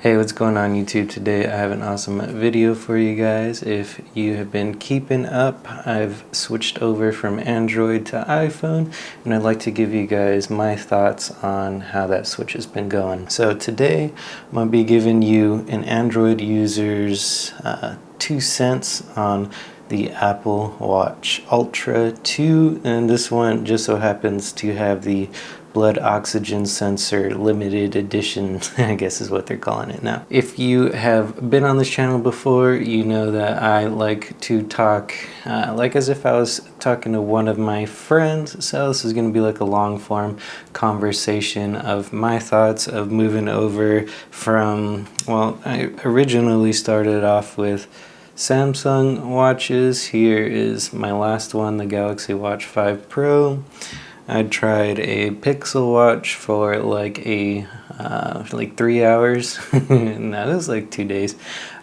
Hey, what's going on YouTube? Today I have an awesome video for you guys. If you have been keeping up, I've switched over from Android to iPhone, and I'd like to give you guys my thoughts on how that switch has been going. So today I'm going to be giving you an Android user's 2 cents on the Apple Watch Ultra 2, and this one just so happens to have the blood oxygen sensor limited edition, I guess is what they're calling it now. If you have been on this channel before, you know that I like to talk like as if I was talking to one of my friends. So this is going to be like a long form conversation of my thoughts of moving over from, well, I originally started off with Samsung watches. Here is my last one, the Galaxy Watch 5 Pro. I tried a Pixel watch for like 3 hours. No, it was like 2 days.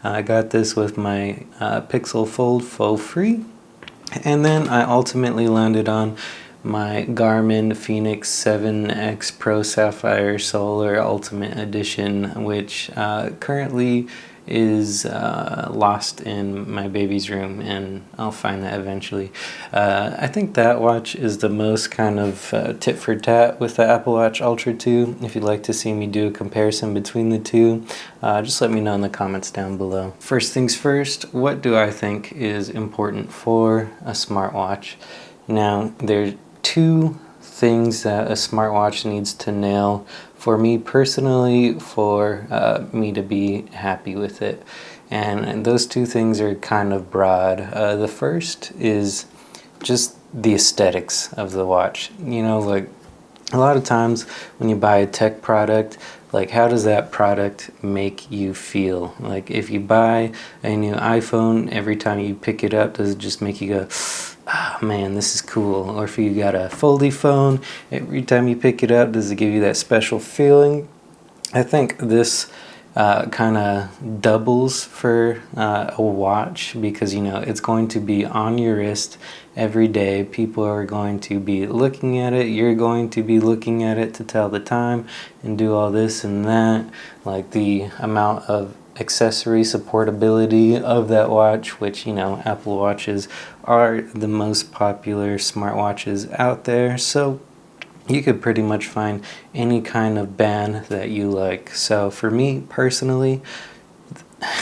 I got this with my Pixel Fold for free. And then I ultimately landed on my Garmin Fenix 7X Pro Sapphire Solar Ultimate Edition, which currently is lost in my baby's room, and I'll find that eventually. I think that watch is the most kind of tit for tat with the Apple Watch Ultra 2. If you'd like to see me do a comparison between the two, just let me know in the comments down below. First things first, what do I think is important for a smartwatch? Now, there's two things that a smartwatch needs to nail for me personally, for me to be happy with it. And those two things are kind of broad. The first is just the aesthetics of the watch. You know, like a lot of times when you buy a tech product, like how does that product make you feel? Like if you buy a new iPhone, every time you pick it up, does it just make you go, ah, man, this is cool? Or if you got a foldy phone, every time you pick it up, does it give you that special feeling? I think this kind of doubles for a watch, because you know it's going to be on your wrist every day. People are going to be looking at it, you're going to be looking at it to tell the time and do all this and that. Like the amount of accessory supportability of that watch, which, you know, Apple Watches are the most popular smartwatches out there, so you could pretty much find any kind of band that you like. So for me personally,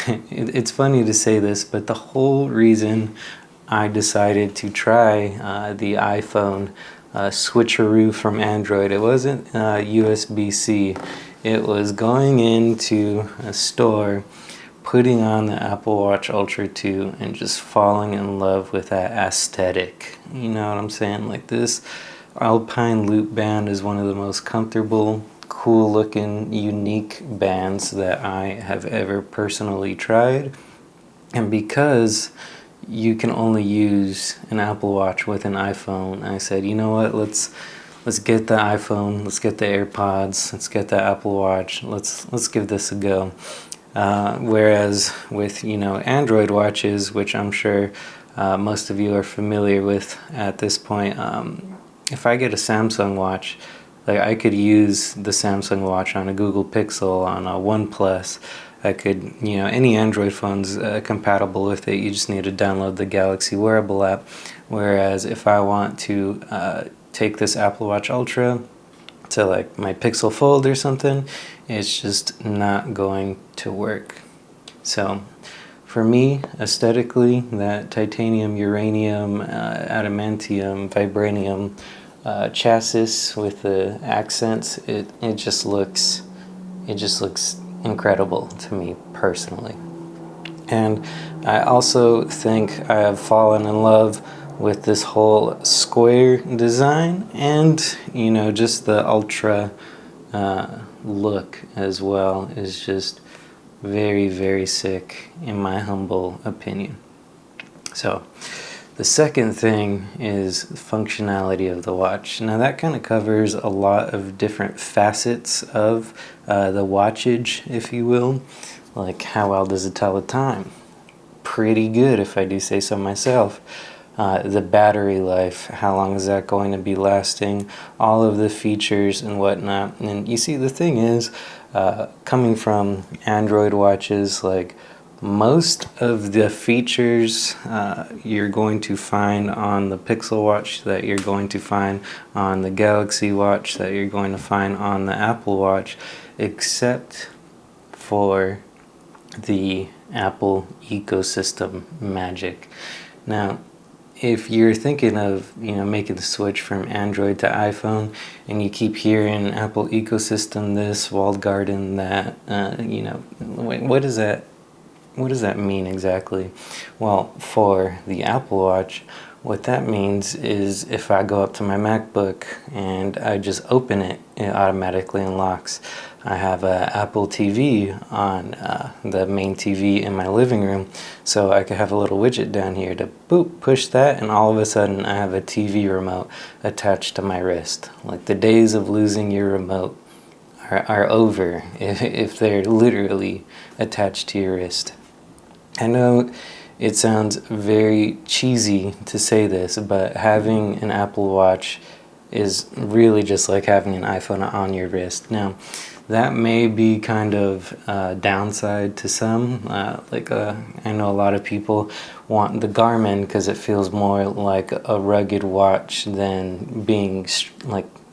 it's funny to say this, but the whole reason I decided to try the iPhone switcheroo from Android, it wasn't USB-C. It was going into a store, putting on the Apple Watch Ultra 2, and just falling in love with that aesthetic. You know what I'm saying? Like, this Alpine Loop band is one of the most comfortable, cool looking, unique bands that I have ever personally tried. And because you can only use an Apple Watch with an iPhone, I said, you know what, let's get the iPhone, let's get the AirPods, let's get the Apple Watch, let's give this a go. Whereas with, you know, Android watches, which I'm sure most of you are familiar with at this point, if I get a Samsung watch, like I could use the Samsung watch on a Google Pixel, on a OnePlus. I could, you know, any Android phone's compatible with it. You just need to download the Galaxy Wearable app. Whereas if I want to take this Apple Watch Ultra to like my Pixel Fold or something, it's just not going to work. So for me, aesthetically, that titanium, uranium, adamantium, vibranium chassis with the accents, it just looks incredible to me personally. And I also think I have fallen in love with this whole square design, and you know, just the ultra look as well is just very, very sick in my humble opinion. So the second thing is the functionality of the watch. Now that kind of covers a lot of different facets of the watchage, if you will. Like, how well does it tell the time? Pretty good, if I do say so myself. The battery life, how long is that going to be lasting? All of the features and whatnot. And you see, the thing is, coming from Android watches, like most of the features you're going to find on the Pixel Watch, that you're going to find on the Galaxy Watch, that you're going to find on the Apple Watch, except for the Apple ecosystem magic. Now, if you're thinking of making the switch from Android to iPhone, and you keep hearing Apple ecosystem this, walled garden that, what does that mean exactly? Well, for the Apple Watch, what that means is if I go up to my MacBook and I just open it, it automatically unlocks. I have a Apple TV on the main TV in my living room, so I could have a little widget down here to boop, push that, and all of a sudden I have a TV remote attached to my wrist. Like, the days of losing your remote are over if they're literally attached to your wrist. I know it sounds very cheesy to say this, but having an Apple Watch is really just like having an iPhone on your wrist. Now, that may be kind of a downside to some. I know a lot of people want the Garmin because it feels more like a rugged watch than being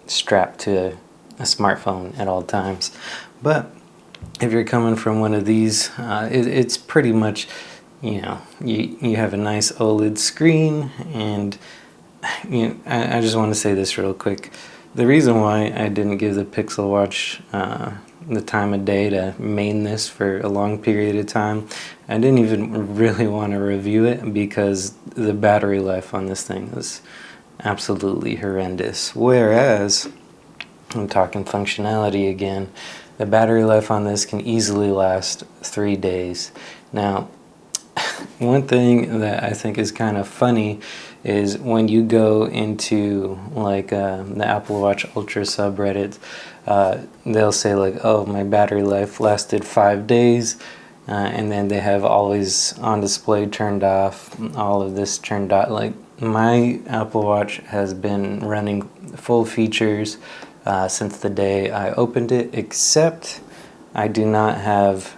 strapped to a smartphone at all times. But if you're coming from one of these, it's pretty much, you have a nice OLED screen, and I just want to say this real quick. The reason why I didn't give the Pixel Watch the time of day to main this for a long period of time, I didn't even really want to review it because the battery life on this thing is absolutely horrendous. Whereas, I'm talking functionality again, the battery life on this can easily last 3 days. Now, one thing that I think is kind of funny is when you go into the Apple Watch Ultra subreddit, they'll say oh, my battery life lasted 5 days, and then they have always on display turned off, all of this turned on. My Apple Watch has been running full features since the day I opened it, except I do not have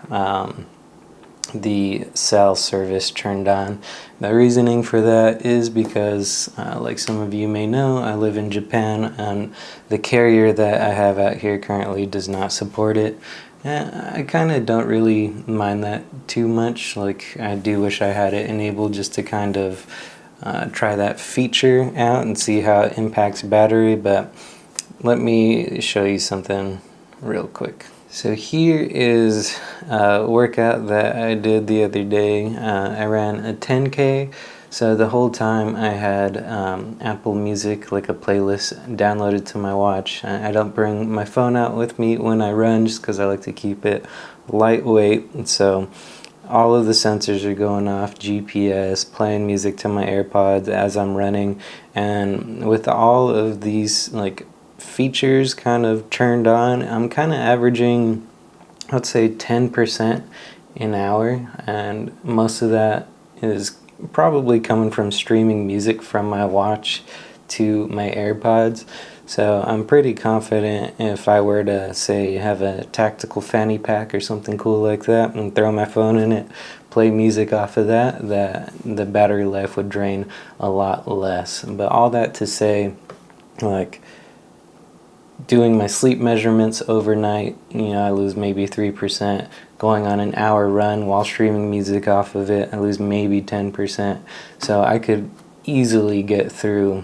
the cell service turned on. The reasoning for that is because, like some of you may know, I live in Japan, and the carrier that I have out here currently does not support it. I kind of don't really mind that too much. I do wish I had it enabled just to kind of try that feature out and see how it impacts battery, but let me show you something real quick. So here is a workout that I did the other day. I ran a 10K, so the whole time I had Apple Music, like a playlist, downloaded to my watch. I don't bring my phone out with me when I run just because I like to keep it lightweight, and so all of the sensors are going off, GPS, playing music to my AirPods as I'm running, and with all of these features kind of turned on, I'm kind of averaging, let's say, 10% an hour, and most of that is probably coming from streaming music from my watch to my AirPods. So I'm pretty confident if I were to, say, have a tactical fanny pack or something cool like that and throw my phone in it, play music off of that the battery life would drain a lot less. But all that to say, doing my sleep measurements overnight, I lose maybe 3%. Going on an hour run while streaming music off of it, I lose maybe 10%. So I could easily get through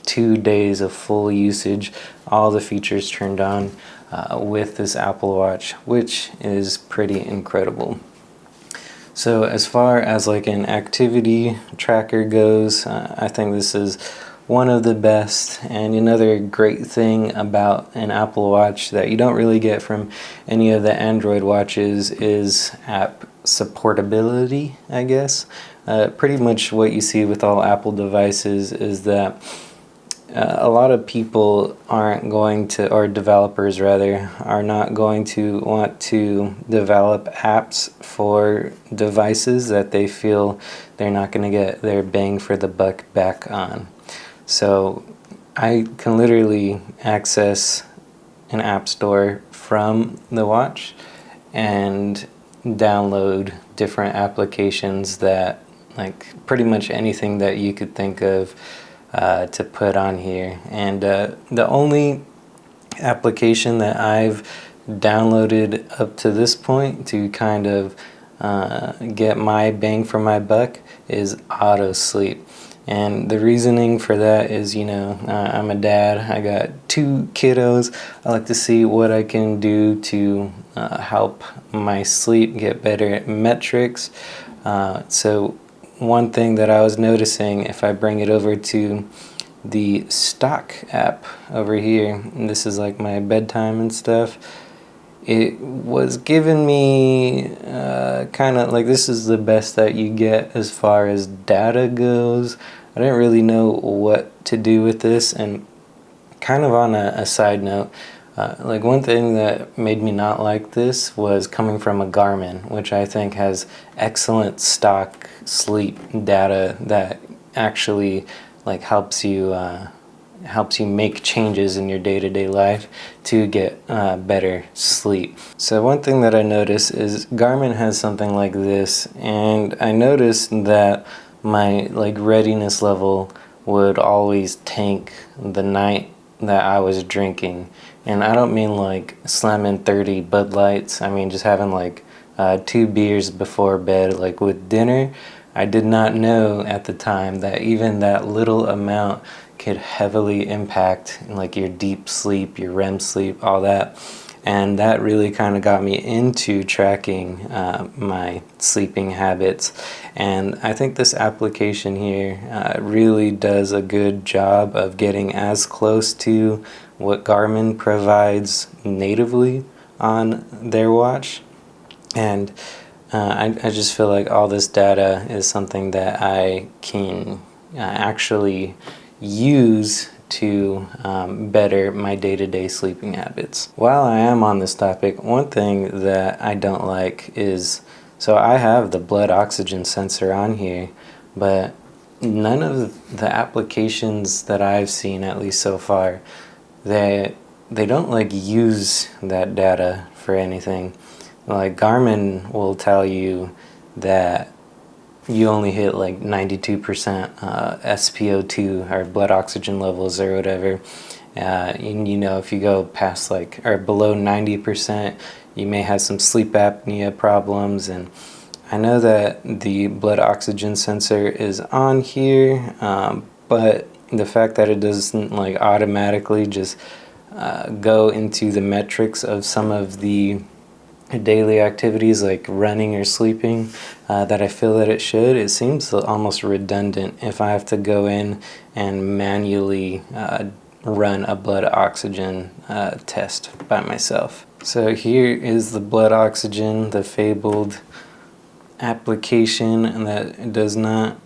2 days of full usage, all the features turned on with this Apple Watch, which is pretty incredible. So as far as an activity tracker goes, I think this is one of the best. And another great thing about an Apple Watch that you don't really get from any of the Android watches is app supportability, I guess. Pretty much what you see with all Apple devices is that a lot of people aren't going to, or developers rather, are not going to want to develop apps for devices that they feel they're not going to get their bang for the buck back on. So I can literally access an app store from the watch and download different applications that, like, pretty much anything that you could think of to put on here. And the only application that I've downloaded up to this point to kind of get my bang for my buck is Auto Sleep. And the reasoning for that is, I'm a dad. I got 2 kiddos. I like to see what I can do to help my sleep get better metrics. So one thing that I was noticing, if I bring it over to the stock app over here, and this is like my bedtime and stuff, it was giving me kind of like, this is the best that you get as far as data goes. I didn't really know what to do with this. And kind of on a side note, like, one thing that made me not like this was coming from a Garmin, which I think has excellent stock sleep data that actually, like, helps you make changes in your day-to-day life to get better sleep. So one thing that I noticed is Garmin has something like this, and I noticed that my, like, readiness level would always tank the night that I was drinking. And I don't mean like slamming 30 Bud Lights. I mean just having like 2 beers before bed, like with dinner. I did not know at the time that even that little amount could heavily impact, like, your deep sleep, your REM sleep, all that. And that really kind of got me into tracking my sleeping habits. And I think this application here really does a good job of getting as close to what Garmin provides natively on their watch. And I just feel like all this data is something that I can actually use to better my day-to-day sleeping habits. While I am on this topic, one thing that I don't like is, so I have the blood oxygen sensor on here, but none of the applications that I've seen, at least so far, they don't, like, use that data for anything. Like, Garmin will tell you that you only hit like 92% SpO2 or blood oxygen levels or whatever. If you go past, like, or below 90%, you may have some sleep apnea problems. And I know that the blood oxygen sensor is on here, but the fact that it doesn't, like, automatically just go into the metrics of some of the daily activities like running or sleeping that I feel that it should, it seems almost redundant if I have to go in and manually run a blood oxygen test by myself. So here is the blood oxygen, the fabled application, and that does not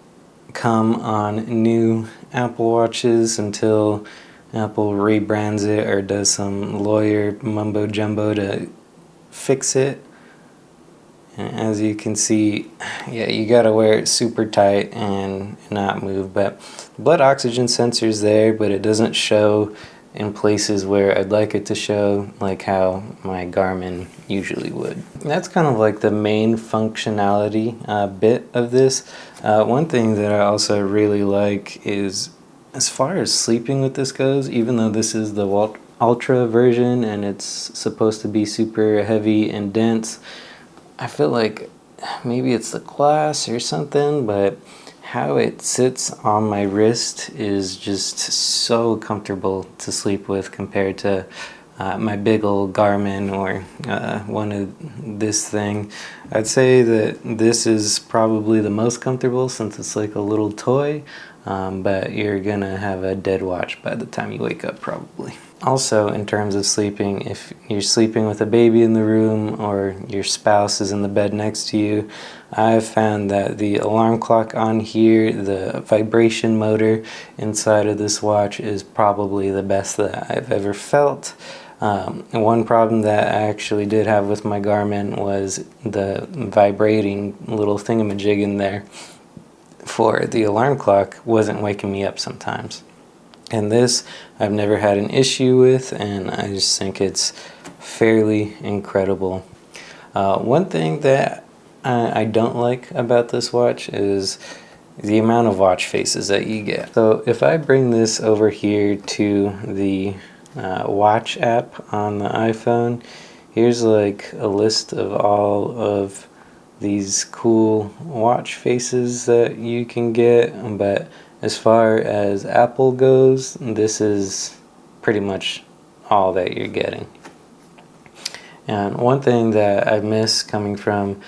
come on new Apple Watches until Apple rebrands it or does some lawyer mumbo jumbo to fix it. And as you can see, yeah, you gotta wear it super tight and not move. But blood oxygen sensor's there, but it doesn't show in places where I'd like it to show, like how my Garmin usually would. And that's kind of like the main functionality bit of this. One thing that I also really like is, as far as sleeping with this goes, even though this is the Ultra version and it's supposed to be super heavy and dense, I feel like maybe it's the glass or something, but how it sits on my wrist is just so comfortable to sleep with compared to my big old Garmin or one of this thing. I'd say that this is probably the most comfortable since it's like a little toy, but you're gonna have a dead watch by the time you wake up probably. Also, in terms of sleeping, if you're sleeping with a baby in the room or your spouse is in the bed next to you, I've found that the alarm clock on here, the vibration motor inside of this watch, is probably the best that I've ever felt. One problem that I actually did have with my Garmin was the vibrating little thingamajig in there for the alarm clock wasn't waking me up sometimes. And this I've never had an issue with, and I just think it's fairly incredible. One thing that I don't like about this watch is the amount of watch faces that you get. So if I bring this over here to the watch app on the iPhone, here's like a list of all of these cool watch faces that you can get, but as far as Apple goes, this is pretty much all that you're getting. And one thing that I miss coming from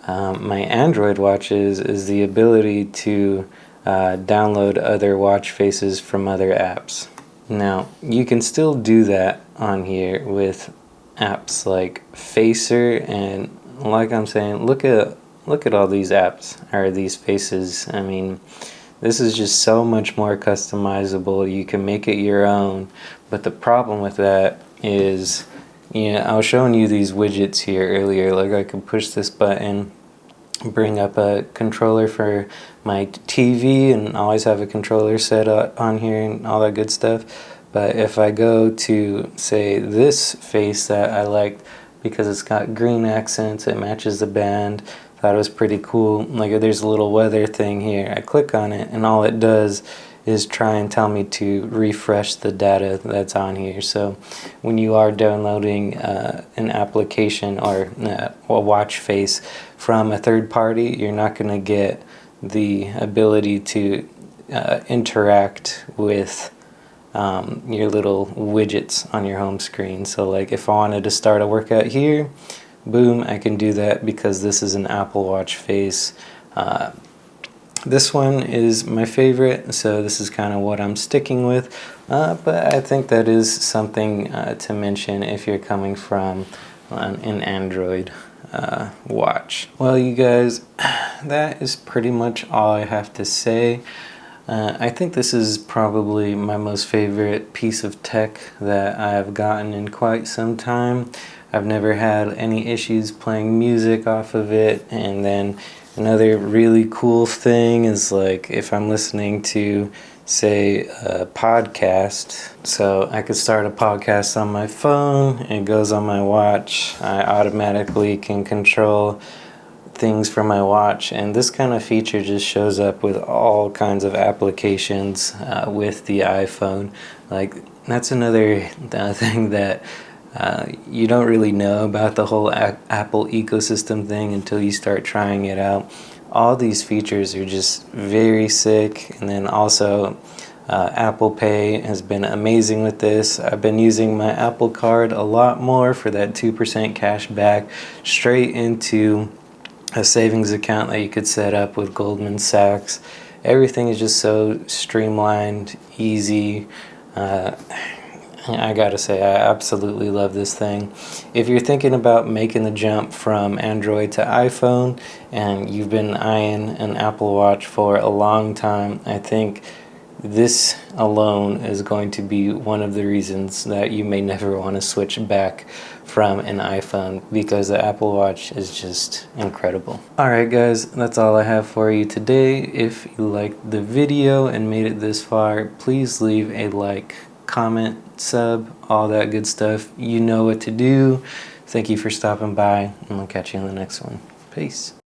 my Android watches is the ability to download other watch faces from other apps. Now, you can still do that on here with apps like Facer, and like I'm saying, look at all these apps, or these faces. I mean, this is just so much more customizable. You can make it your own, but the problem with that is, I was showing you these widgets here earlier. Like, I could push this button, bring up a controller for my TV, and always have a controller set up on here and all that good stuff. But if I go to, say, this face that I liked because it's got green accents, it matches the band, thought it was pretty cool. Like, there's a little weather thing here. I click on it, and all it does is try and tell me to refresh the data that's on here. So when you are downloading an application or a watch face from a third party, you're not going to get the ability to interact with your little widgets on your home screen. So like, if I wanted to start a workout here, boom, I can do that because this is an Apple Watch face. This one is my favorite, so this is kind of what I'm sticking with, but I think that is something to mention if you're coming from an Android watch. Well, you guys, that is pretty much all I have to say. I think this is probably my most favorite piece of tech that I've gotten in quite some time. I've never had any issues playing music off of it. And then another really cool thing is, like, if I'm listening to, say, a podcast, so I could start a podcast on my phone, it goes on my watch, I automatically can control things from my watch, and this kind of feature just shows up with all kinds of applications with the iPhone. Like, that's another thing that you don't really know about the whole Apple ecosystem thing until you start trying it out. All these features are just very sick. And then also Apple Pay has been amazing with this. I've been using my Apple Card a lot more for that 2% cash back straight into a savings account that you could set up with Goldman Sachs. Everything is just so streamlined, easy. I gotta say, I absolutely love this thing. If you're thinking about making the jump from Android to iPhone and you've been eyeing an Apple Watch for a long time, I think this alone is going to be one of the reasons that you may never want to switch back from an iPhone, because the Apple Watch is just incredible. Alright guys, that's all I have for you today. If you liked the video and made it this far, please leave a like, comment, sub, all that good stuff. You know what to do. Thank you for stopping by, and I'll catch you in the next one. Peace.